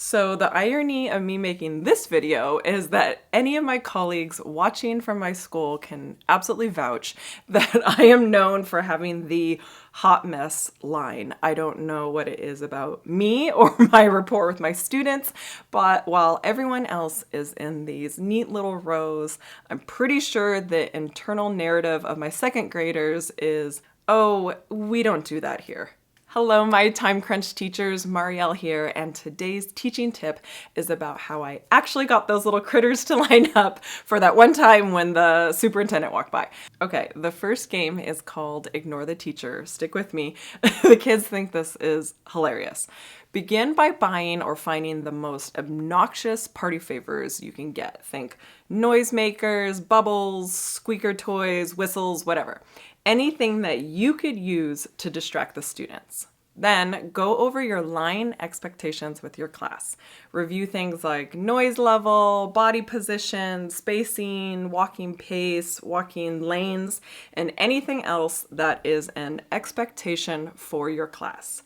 So the irony of me making this video is that any of my colleagues watching from my school can absolutely vouch that I am known for having the hot mess line. I don't know what it is about me or my rapport with my students, but while everyone else is in these neat little rows, I'm pretty sure the internal narrative of my second graders is, oh, we don't do that here. Hello, my time crunch teachers, Marielle here, and today's teaching tip is about how I actually got those little critters to line up for that one time when the superintendent walked by. Okay, the first game is called Ignore the Teacher. Stick with me. The kids think this is hilarious. Begin by buying or finding the most obnoxious party favors you can get. Think noisemakers, bubbles, squeaker toys, whistles, whatever. Anything that you could use to distract the students. Then go over your line expectations with your class. Review things like noise level, body position, spacing, walking pace, walking lanes, and anything else that is an expectation for your class.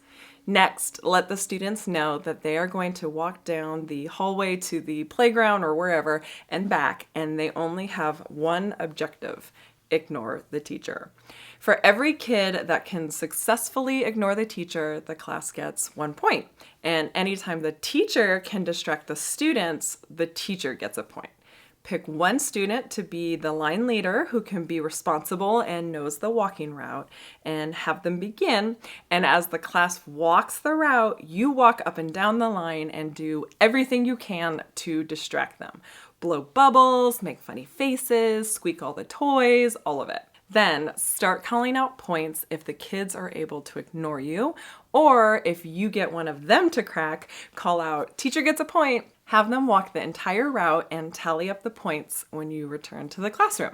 Next, let the students know that they are going to walk down the hallway to the playground or wherever and back, and they only have one objective: ignore the teacher. For every kid that can successfully ignore the teacher, the class gets 1 point. And anytime the teacher can distract the students, the teacher gets a point. Pick one student to be the line leader who can be responsible and knows the walking route, and have them begin. And as the class walks the route, you walk up and down the line and do everything you can to distract them. Blow bubbles, make funny faces, squeak all the toys, all of it. Then start calling out points if the kids are able to ignore you, or if you get one of them to crack, call out, "Teacher gets a point." Have them walk the entire route and tally up the points when you return to the classroom.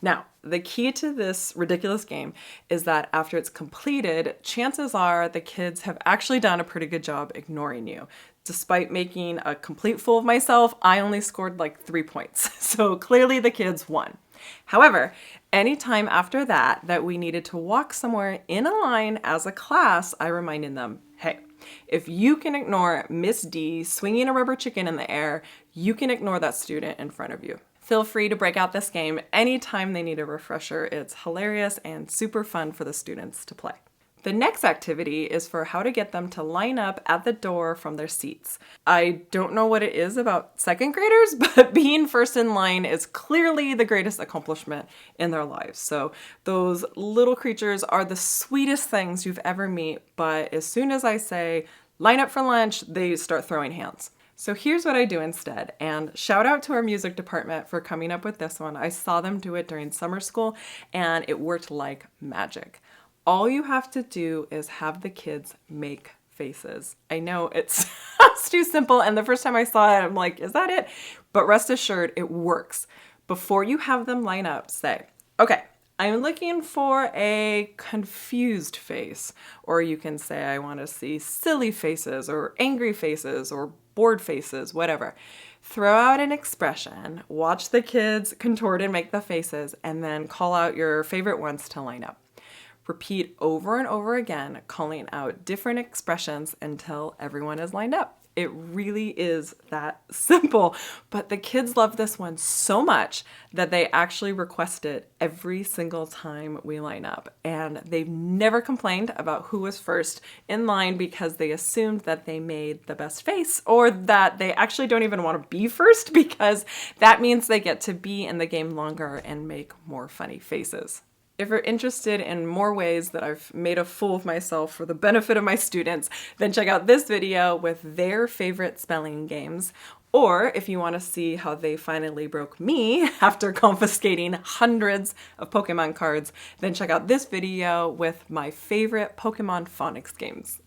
Now, the key to this ridiculous game is that after it's completed, chances are the kids have actually done a pretty good job ignoring you. Despite making a complete fool of myself, I only scored like 3 points. So clearly the kids won. However, anytime after that we needed to walk somewhere in a line as a class, I reminded them, hey, if you can ignore Miss D swinging a rubber chicken in the air, you can ignore that student in front of you. Feel free to break out this game anytime they need a refresher. It's hilarious and super fun for the students to play. The next activity is for how to get them to line up at the door from their seats. I don't know what it is about second graders, but being first in line is clearly the greatest accomplishment in their lives. So those little creatures are the sweetest things you've ever met, but as soon as I say, line up for lunch, they start throwing hands. So here's what I do instead, and shout out to our music department for coming up with this one. I saw them do it during summer school, and it worked like magic. All you have to do is have the kids make faces. I know it sounds too simple, and the first time I saw it, I'm like, is that it? But rest assured, it works. Before you have them line up, say, okay, I'm looking for a confused face. Or you can say, I want to see silly faces or angry faces or bored faces, whatever. Throw out an expression, watch the kids contort and make the faces, and then call out your favorite ones to line up. Repeat over and over again, calling out different expressions until everyone is lined up. It really is that simple, but the kids love this one so much that they actually request it every single time we line up. And they've never complained about who was first in line because they assumed that they made the best face, or that they actually don't even want to be first because that means they get to be in the game longer and make more funny faces. If you're interested in more ways that I've made a fool of myself for the benefit of my students, then check out this video with their favorite spelling games. Or if you want to see how they finally broke me after confiscating hundreds of Pokemon cards, then check out this video with my favorite Pokemon phonics games.